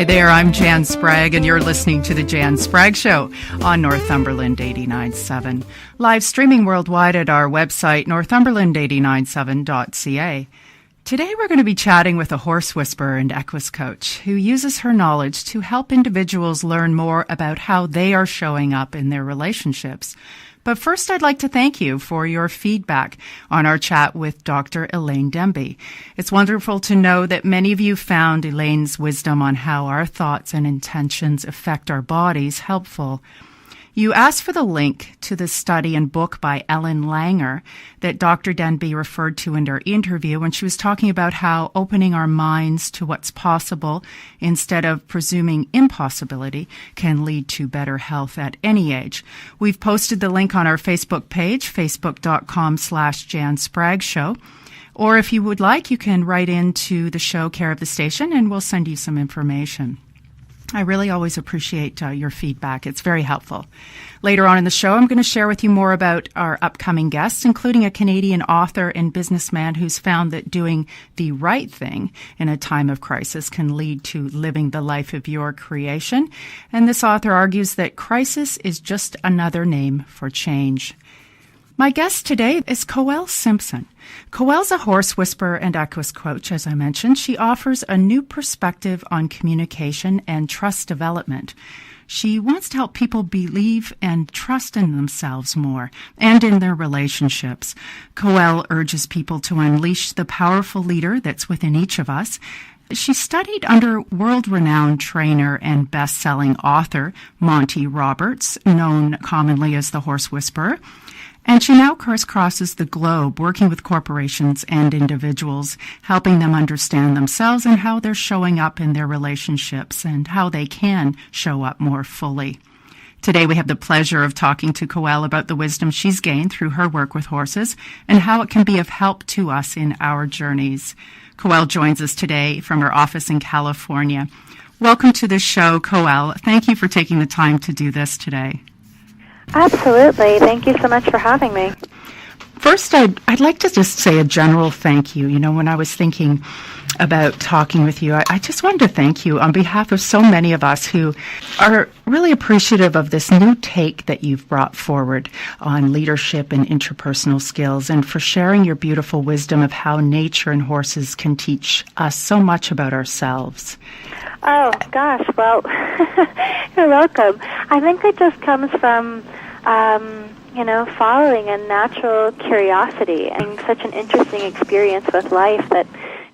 Hi there, I'm Jan Spragge, and you're listening to The Jan Spragge Show on Northumberland 89.7. Live streaming worldwide at our website, northumberland897.ca. Today we're going to be chatting with a horse whisperer and equus coach who uses her knowledge to help individuals learn more about how they are showing up in their relationships. But first, I'd like to thank you for your feedback on our chat with Dr. Elaine Demby. It's wonderful to know that many of you found Elaine's wisdom on how our thoughts and intentions affect our bodies helpful. You asked for the link to the study and book by Ellen Langer that Dr. Denby referred to in her interview when she was talking about how opening our minds to what's possible instead of presuming impossibility can lead to better health at any age. We've posted the link on our Facebook page, facebook.com/Jan Spragge Show. Or if you would like, you can write into the show care of the station and we'll send you some information. I really always appreciate your feedback. It's very helpful. Later on in the show, I'm going to share with you more about our upcoming guests, including a Canadian author and businessman who's found that doing the right thing in a time of crisis can lead to living the life of your creation. And this author argues that crisis is just another name for change. My guest today is Koelle Simpson. Coelle's a horse whisperer and equus coach, as I mentioned. She offers a new perspective on communication and trust development. She wants to help people believe and trust in themselves more and in their relationships. Coelle urges people to unleash the powerful leader that's within each of us. She studied under world-renowned trainer and best-selling author Monty Roberts, known commonly as the Horse Whisperer. And she now crisscrosses the globe, working with corporations and individuals, helping them understand themselves and how they're showing up in their relationships and how they can show up more fully. Today we have the pleasure of talking to Coelle about the wisdom she's gained through her work with horses and how it can be of help to us in our journeys. Coelle joins us today from her office in California. Welcome to the show, Coelle. Thank you for taking the time to do this today. Absolutely. Thank you so much for having me. First, I'd like to just say a general thank you. You know, when I was thinking about talking with you, I just wanted to thank you on behalf of so many of us who are really appreciative of this new take that you've brought forward on leadership and interpersonal skills, and for sharing your beautiful wisdom of how nature and horses can teach us so much about ourselves. Oh, gosh. Well, you're welcome. I think it just comes from following a natural curiosity and such an interesting experience with life that,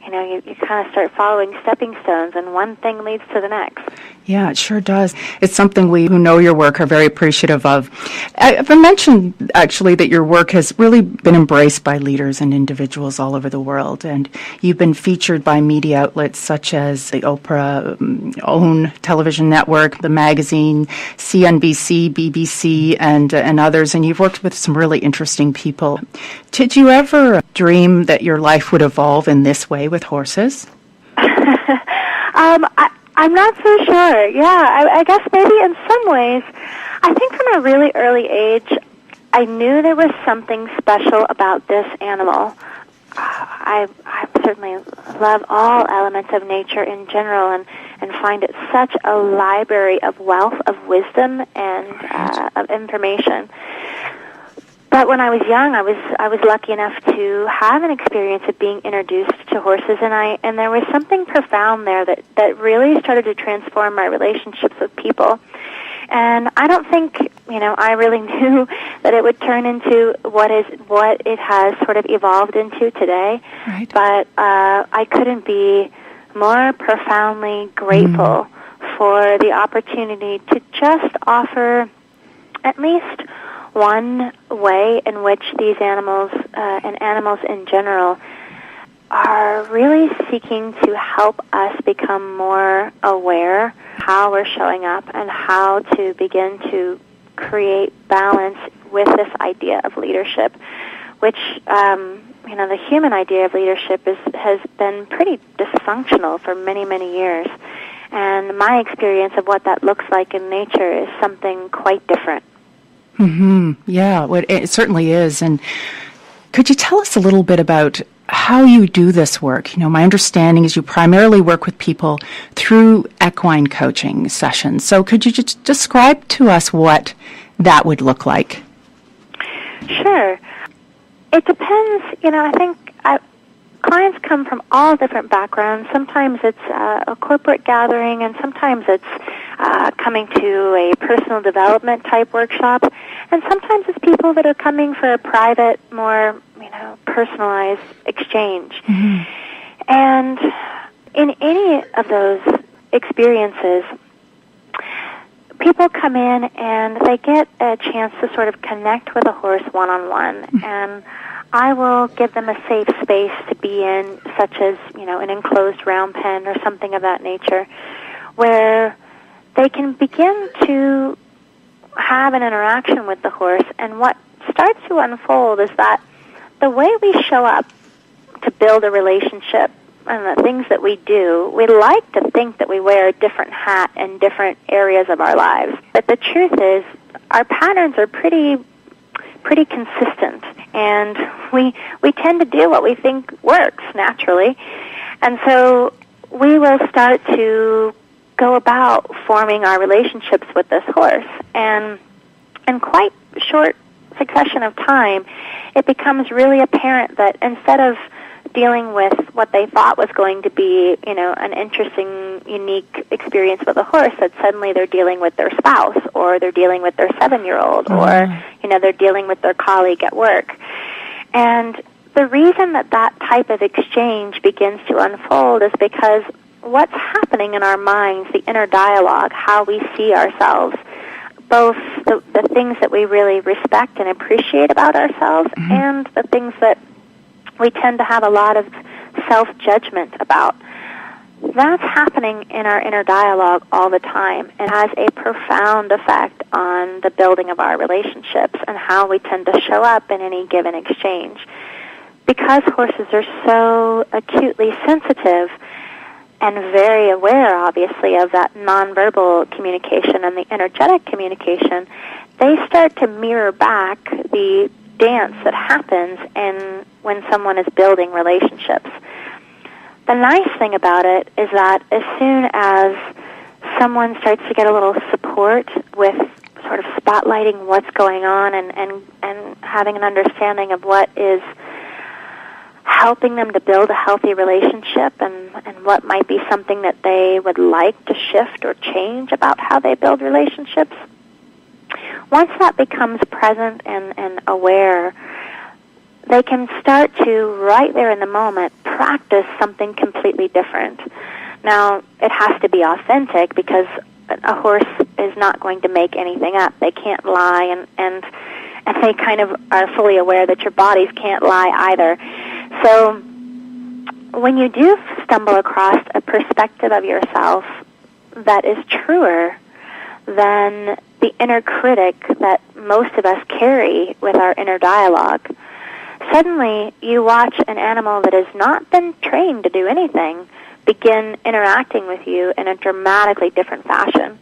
you kind of start following stepping stones and one thing leads to the next. Yeah, it sure does. It's something we who know your work are very appreciative of. I've mentioned, actually, that your work has really been embraced by leaders and individuals all over the world, and you've been featured by media outlets such as the Oprah OWN television network, the magazine, CNBC, BBC, and others, and you've worked with some really interesting people. Did you ever dream that your life would evolve in this way with horses? I'm not so sure. Yeah, I guess maybe in some ways. I think from a really early age, I knew there was something special about this animal. I certainly love all elements of nature in general and find it such a library of wealth of wisdom and of information. But when I was young, I was lucky enough to have an experience of being introduced to horses, and there was something profound there that really started to transform my relationships with people. And I don't think, I really knew that it would turn into what it has sort of evolved into today. Right. But I couldn't be more profoundly grateful for the opportunity to just offer at least one way in which these animals and animals in general are really seeking to help us become more aware how we're showing up and how to begin to create balance with this idea of leadership, which the human idea of leadership has been pretty dysfunctional for many, many years. And my experience of what that looks like in nature is something quite different. Mm-hmm. Yeah, it certainly is. And could you tell us a little bit about how you do this work. My understanding is you primarily work with people through equine coaching sessions. So could you just describe to us what that would look like? Sure. It depends. I think clients come from all different backgrounds. Sometimes it's a corporate gathering, and sometimes it's coming to a personal development type workshop, and sometimes it's people that are coming for a private, more personalized exchange. Mm-hmm. And in any of those experiences, people come in and they get a chance to sort of connect with a horse one-on-one, mm-hmm. and I will give them a safe space to be in, such as, an enclosed round pen or something of that nature, where they can begin to have an interaction with the horse. And what starts to unfold is that the way we show up to build a relationship and the things that we do, we like to think that we wear a different hat in different areas of our lives. But the truth is, our patterns are pretty consistent, and we tend to do what we think works naturally. And so we will start to go about forming our relationships with this horse, and in quite short succession of time, it becomes really apparent that instead of dealing with what they thought was going to be, an interesting, unique experience with a horse, that suddenly they're dealing with their spouse, or they're dealing with their 7-year-old, or, they're dealing with their colleague at work. And the reason that type of exchange begins to unfold is because what's happening in our minds, the inner dialogue, how we see ourselves, both the things that we really respect and appreciate about ourselves, mm-hmm. and the things that we tend to have a lot of self-judgment about. That's happening in our inner dialogue all the time, and has a profound effect on the building of our relationships and how we tend to show up in any given exchange. Because horses are so acutely sensitive and very aware, obviously, of that nonverbal communication and the energetic communication, they start to mirror back the dance that happens when someone is building relationships. The nice thing about it is that as soon as someone starts to get a little support with sort of spotlighting what's going on and having an understanding of what is helping them to build a healthy relationship, and what might be something that they would like to shift or change about how they build relationships, once that becomes present and aware, they can start to, right there in the moment, practice something completely different. Now, it has to be authentic, because a horse is not going to make anything up. They can't lie, and they kind of are fully aware that your bodies can't lie either. So when you do stumble across a perspective of yourself that is truer than the inner critic that most of us carry with our inner dialogue, suddenly you watch an animal that has not been trained to do anything begin interacting with you in a dramatically different fashion.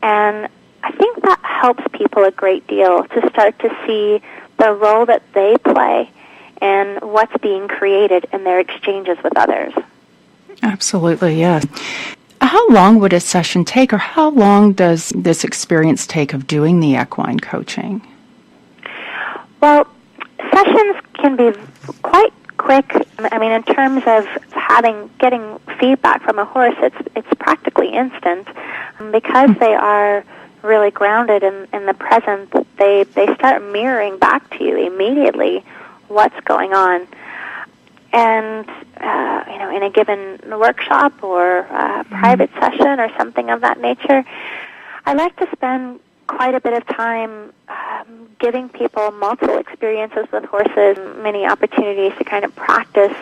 And I think that helps people a great deal to start to see the role that they play and what's being created in their exchanges with others. Absolutely, yes. How long would a session take, or how long does this experience take of doing the equine coaching? Well, sessions can be quite quick. I mean, in terms of getting feedback from a horse, it's practically instant. Because they are really grounded in the present, they start mirroring back to you immediately what's going on. And, in a given workshop or a private session or something of that nature, I like to spend quite a bit of time giving people multiple experiences with horses, many opportunities to kind of practice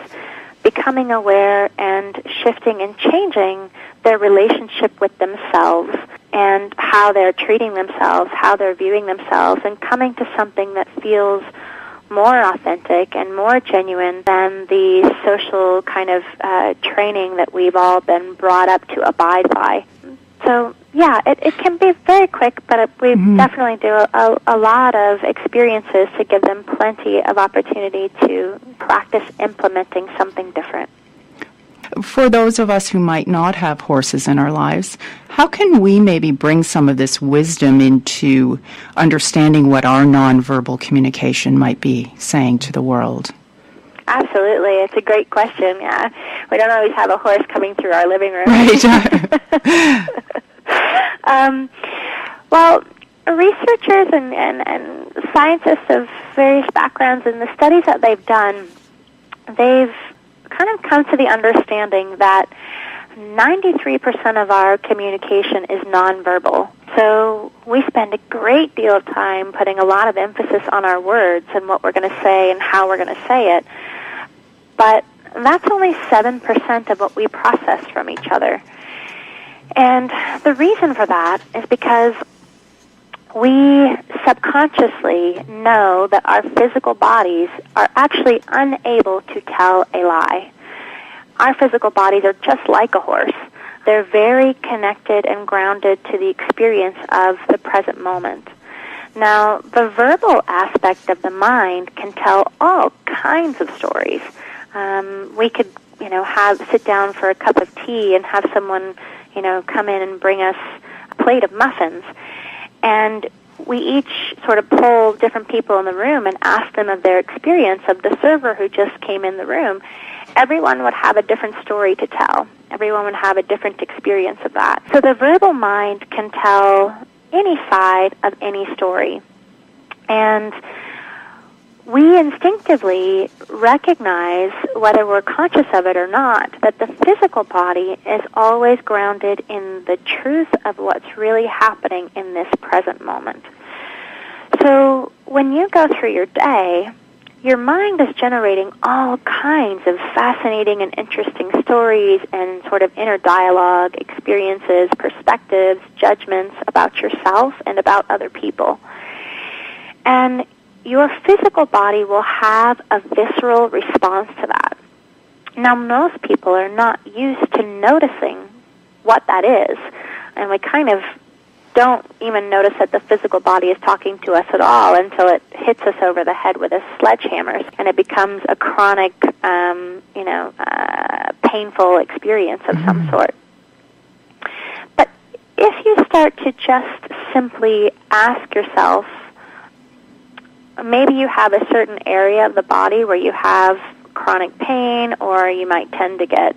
becoming aware and shifting and changing their relationship with themselves and how they're treating themselves, how they're viewing themselves, and coming to something that feels more authentic and more genuine than the social kind of training that we've all been brought up to abide by. So Yeah, it can be very quick, but we definitely do a lot of experiences to give them plenty of opportunity to practice implementing something different. For those of us who might not have horses in our lives, how can we maybe bring some of this wisdom into understanding what our nonverbal communication might be saying to the world? Absolutely. It's a great question, yeah. We don't always have a horse coming through our living room. Right. Well, researchers and scientists of various backgrounds and the studies that they've done, they've kind of come to the understanding that 93% of our communication is nonverbal. So we spend a great deal of time putting a lot of emphasis on our words and what we're going to say and how we're going to say it. But that's only 7% of what we process from each other. And the reason for that is because we subconsciously know that our physical bodies are actually unable to tell a lie. Our physical bodies are just like a horse. They're very connected and grounded to the experience of the present moment. Now, the verbal aspect of the mind can tell all kinds of stories. We could, sit down for a cup of tea and have someone, come in and bring us a plate of muffins. And we each sort of poll different people in the room and ask them of their experience of the server who just came in the room. Everyone would have a different story to tell. Everyone would have a different experience of that. So the verbal mind can tell any side of any story. And we instinctively recognize, whether we're conscious of it or not, that the physical body is always grounded in the truth of what's really happening in this present moment. So when you go through your day, your mind is generating all kinds of fascinating and interesting stories and sort of inner dialogue, experiences, perspectives, judgments about yourself and about other people. And your physical body will have a visceral response to that. Now, most people are not used to noticing what that is, and we kind of don't even notice that the physical body is talking to us at all until it hits us over the head with a sledgehammer, and it becomes a chronic, painful experience of some sort. But if you start to just simply ask yourself, maybe you have a certain area of the body where you have chronic pain, or you might tend to get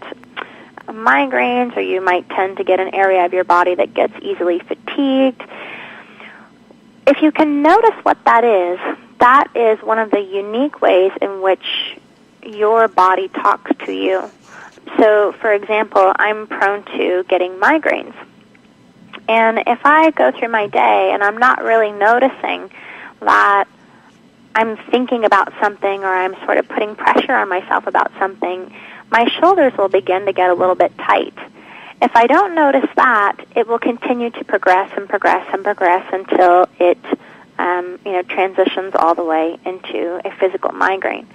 migraines, or you might tend to get an area of your body that gets easily fatigued. If you can notice what that is one of the unique ways in which your body talks to you. So, for example, I'm prone to getting migraines. And if I go through my day and I'm not really noticing that I'm thinking about something, or I'm sort of putting pressure on myself about something, my shoulders will begin to get a little bit tight. If I don't notice that, it will continue to progress and progress and progress until it transitions all the way into a physical migraine.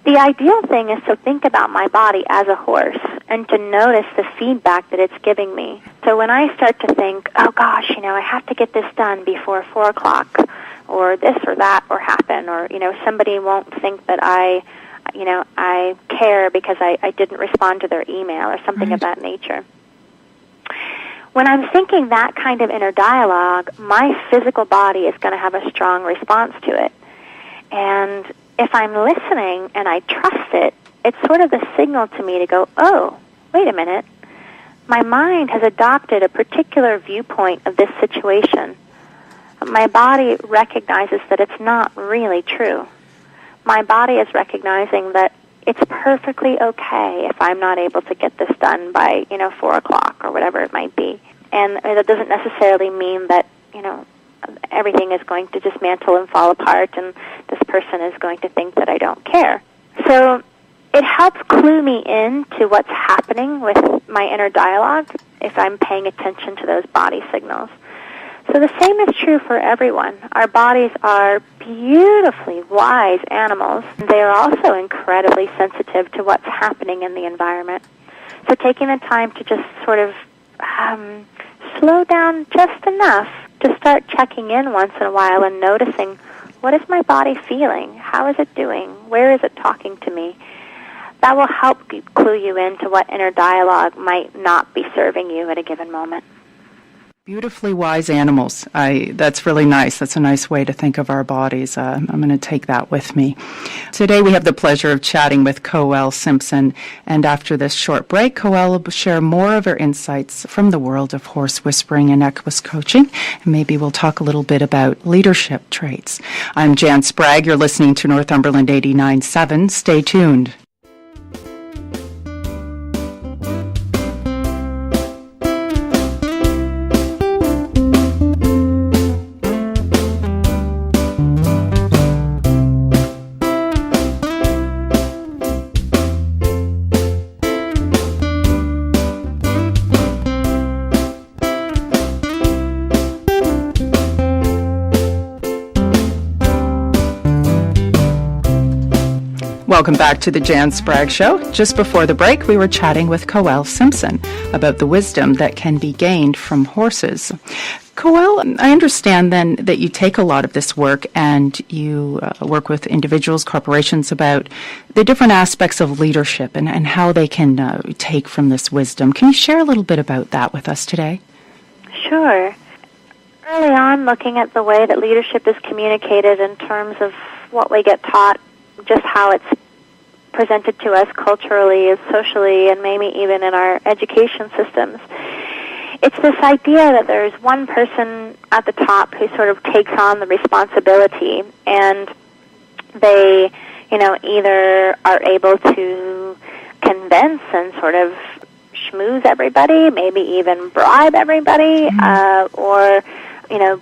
The ideal thing is to think about my body as a horse and to notice the feedback that it's giving me. So when I start to think, oh gosh, I have to get this done before 4 o'clock, or this or that will happen, or, somebody won't think that I care because I didn't respond to their email or something of that nature. When I'm thinking that kind of inner dialogue, my physical body is going to have a strong response to it. And if I'm listening and I trust it, it's sort of the signal to me to go, oh, wait a minute. My mind has adopted a particular viewpoint of this situation. My body recognizes that it's not really true. My body is recognizing that it's perfectly okay if I'm not able to get this done by, 4 o'clock or whatever it might be. And that doesn't necessarily mean that, everything is going to dismantle and fall apart and this person is going to think that I don't care. So it helps clue me in to what's happening with my inner dialogue if I'm paying attention to those body signals. So the same is true for everyone. Our bodies are beautifully wise animals. They are also incredibly sensitive to what's happening in the environment. So taking the time to just sort of slow down just enough to start checking in once in a while and noticing, what is my body feeling? How is it doing? Where is it talking to me? That will help clue you into what inner dialogue might not be serving you at a given moment. Beautifully wise animals. That's really nice. That's a nice way to think of our bodies. I'm going to take that with me. Today we have the pleasure of chatting with Koelle Simpson, and after this short break, Coelle will share more of her insights from the world of horse whispering and equus coaching, and maybe we'll talk a little bit about leadership traits. I'm Jan Spragge. You're listening to Northumberland 89.7. Stay tuned. Welcome back to the Jan Spragge Show. Just before the break, we were chatting with Koelle Simpson about the wisdom that can be gained from horses. Coelle, I understand then that you take a lot of this work and you work with individuals, corporations about the different aspects of leadership and how they can take from this wisdom. Can you share a little bit about that with us today? Sure. Early on, looking at the way that leadership is communicated in terms of what we get taught, just how it's presented to us culturally, socially, and maybe even in our education systems. It's this idea that there's one person at the top who sort of takes on the responsibility, and they, either are able to convince and sort of schmooze everybody, maybe even bribe everybody, or,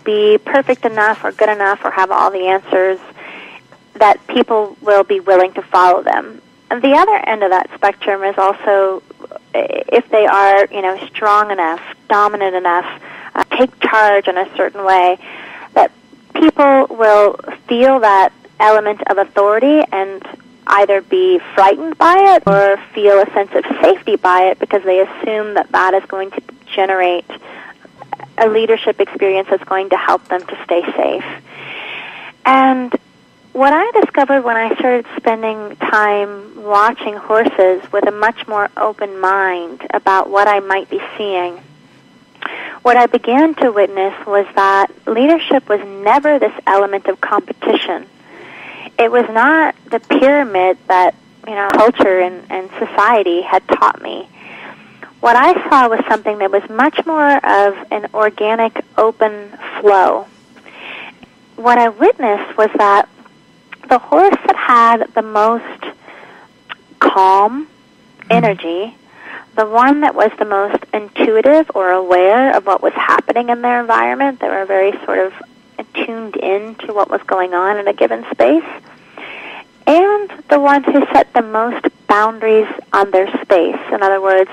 be perfect enough or good enough or have all the answers that people will be willing to follow them. And the other end of that spectrum is also if they are, strong enough, dominant enough, take charge in a certain way, that people will feel that element of authority and either be frightened by it or feel a sense of safety by it because they assume that that is going to generate a leadership experience that's going to help them to stay safe. And what I discovered when I started spending time watching horses with a much more open mind about what I might be seeing, what I began to witness was that leadership was never this element of competition. It was not the pyramid that, culture and society had taught me. What I saw was something that was much more of an organic, open flow. What I witnessed was that the horse that had the most calm energy, the one that was the most intuitive or aware of what was happening in their environment, they were very sort of tuned in to what was going on in a given space, and the one who set the most boundaries on their space. In other words,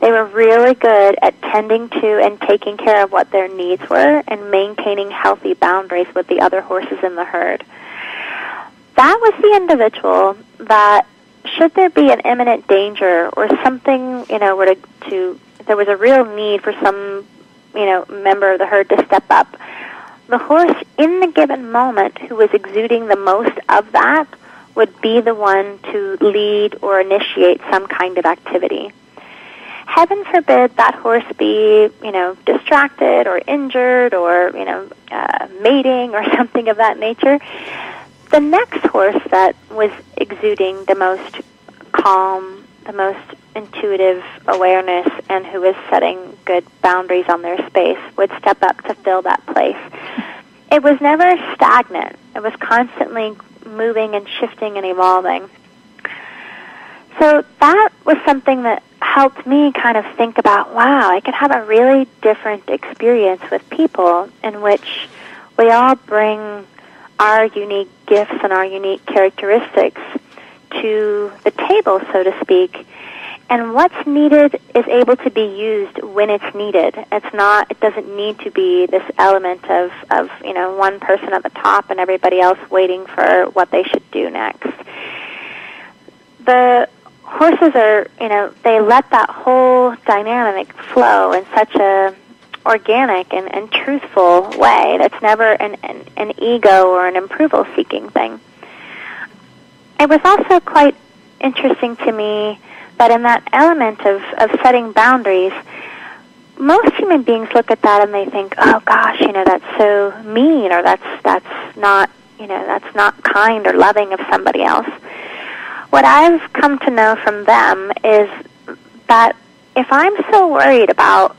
they were really good at tending to and taking care of what their needs were and maintaining healthy boundaries with the other horses in the herd. That was the individual that, should there be an imminent danger or something, there was a real need for some, member of the herd to step up, the horse in the given moment who was exuding the most of that would be the one to lead or initiate some kind of activity. Heaven forbid that horse be, distracted or injured or, mating or something of that nature. The next horse that was exuding the most calm, the most intuitive awareness, and who was setting good boundaries on their space would step up to fill that place. It was never stagnant. It was constantly moving and shifting and evolving. So that was something that helped me kind of think about, wow, I could have a really different experience with people in which we all bring our unique gifts and our unique characteristics to the table, so to speak. And what's needed is able to be used when it's needed. It doesn't need to be this element of one person at the top and everybody else waiting for what they should do next. The horses are, they let that whole dynamic flow in such a organic and truthful way. That's never an ego or an approval-seeking thing. It was also quite interesting to me that in that element of setting boundaries, most human beings look at that and they think, oh gosh, that's so mean, or that's not, that's not kind or loving of somebody else. What I've come to know from them is that if I'm so worried about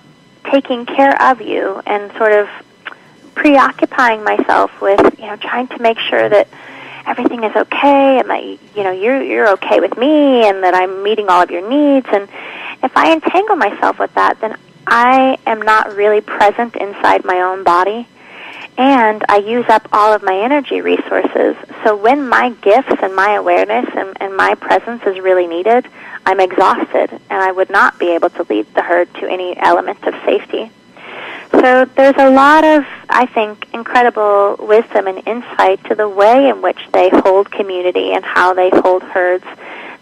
taking care of you and sort of preoccupying myself with, trying to make sure that everything is okay and that, you're okay with me and that I'm meeting all of your needs, and if I entangle myself with that, then I am not really present inside my own body, and I use up all of my energy resources. So when my gifts and my awareness and my presence is really needed, I'm exhausted, and I would not be able to lead the herd to any element of safety. So there's a lot of, I think, incredible wisdom and insight to the way in which they hold community and how they hold herds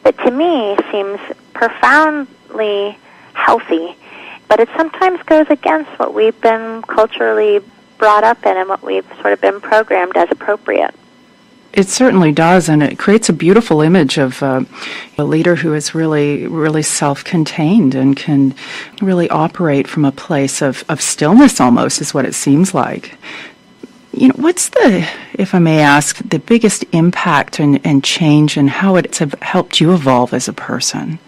that to me seems profoundly healthy. But it sometimes goes against what we've been culturally brought up in and what we've sort of been programmed as appropriate. It certainly does, and it creates a beautiful image of a leader who is really, really self-contained and can really operate from a place of stillness almost, is what it seems like. What's if I may ask, the biggest impact and change and how it's helped you evolve as a person?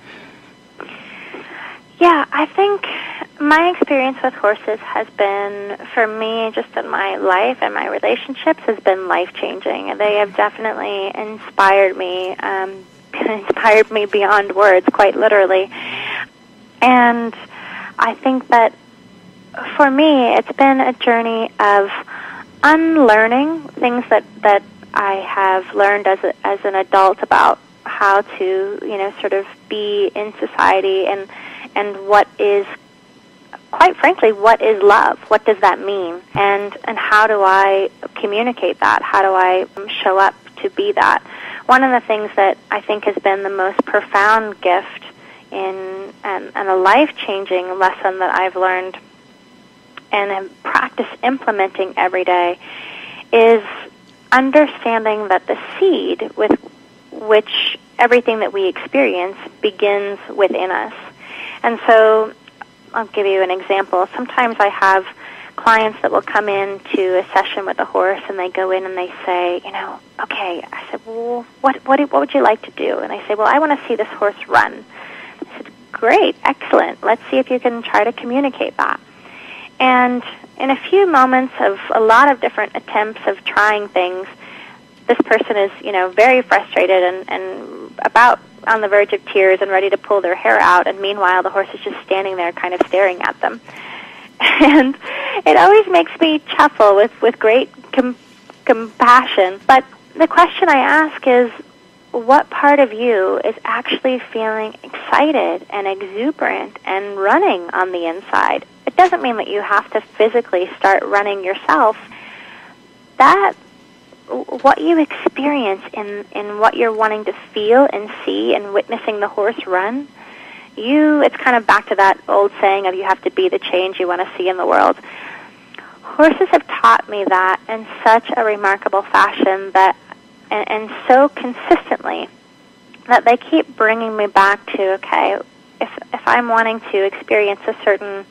Yeah, I think my experience with horses has been, for me, just in my life and my relationships, has been life-changing. They have definitely inspired me beyond words, quite literally. And I think that for me, it's been a journey of unlearning things that I have learned as an adult about how to, sort of be in society and what is, quite frankly, what is love? What does that mean? And how do I communicate that? How do I show up to be that? One of the things that I think has been the most profound gift and a life-changing lesson that I've learned and have practiced implementing every day is understanding that the seed with which everything that we experience begins within us. And so I'll give you an example. Sometimes I have clients that will come in to a session with a horse, and they go in and they say, okay. I said, well, what would you like to do? And I say, well, I want to see this horse run. I said, great, excellent. Let's see if you can try to communicate that. And in a few moments of a lot of different attempts of trying things, this person is, very frustrated and about on the verge of tears and ready to pull their hair out, and meanwhile the horse is just standing there kind of staring at them. And it always makes me chuckle with great compassion. But the question I ask is, what part of you is actually feeling excited and exuberant and running on the inside? It doesn't mean that you have to physically start running yourself. What you experience in what you're wanting to feel and see and witnessing the horse run, it's kind of back to that old saying of you have to be the change you want to see in the world. Horses have taught me that in such a remarkable fashion and so consistently that they keep bringing me back to, okay, if I'm wanting to experience a certain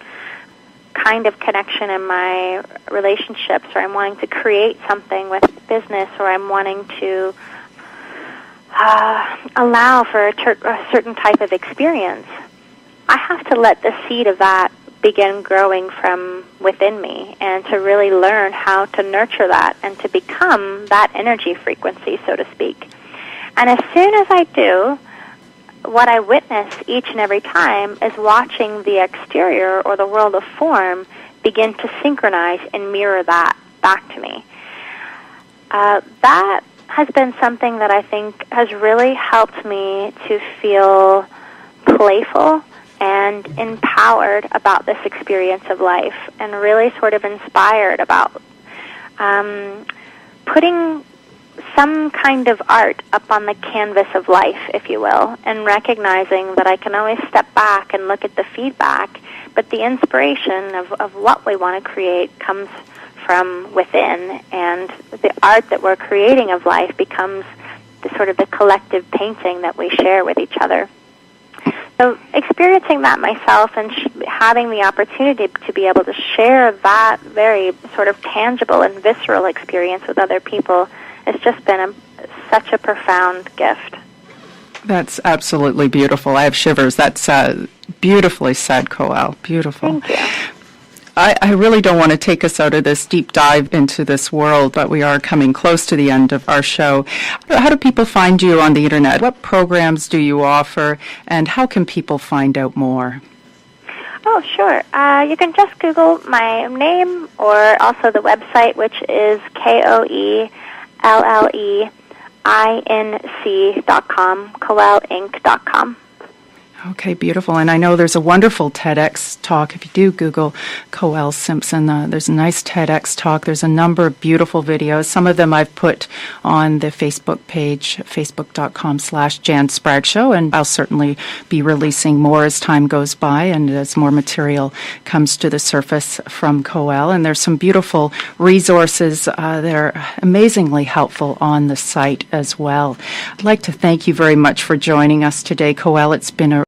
kind of connection in my relationships, or I'm wanting to create something with business, or I'm wanting to allow for a certain type of experience, I have to let the seed of that begin growing from within me and to really learn how to nurture that and to become that energy frequency, so to speak. And as soon as I do, what I witness each and every time is watching the exterior or the world of form begin to synchronize and mirror that back to me. That has been something that I think has really helped me to feel playful and empowered about this experience of life, and really sort of inspired about putting some kind of art up on the canvas of life, if you will, and recognizing that I can always step back and look at the feedback, but the inspiration of what we want to create comes from within, and the art that we're creating of life becomes the sort of the collective painting that we share with each other. So experiencing that myself and having the opportunity to be able to share that very sort of tangible and visceral experience with other people has just been such a profound gift. That's absolutely beautiful. I have shivers. That's beautifully said, Coelle. Beautiful. Thank you. I really don't want to take us out of this deep dive into this world, but we are coming close to the end of our show. How do people find you on the Internet? What programs do you offer, and how can people find out more? Oh, sure. You can just Google my name or also the website, which is KoelleInc.com, CoellInc.com. Okay, beautiful. And I know there's a wonderful TEDx talk. If you do Google Koelle Simpson, there's a nice TEDx talk. There's a number of beautiful videos. Some of them I've put on the Facebook page, facebook.com/Jan Spragge Show, and I'll certainly be releasing more as time goes by and as more material comes to the surface from Coelle. And there's some beautiful resources that are amazingly helpful on the site as well. I'd like to thank you very much for joining us today, Coelle. It's been a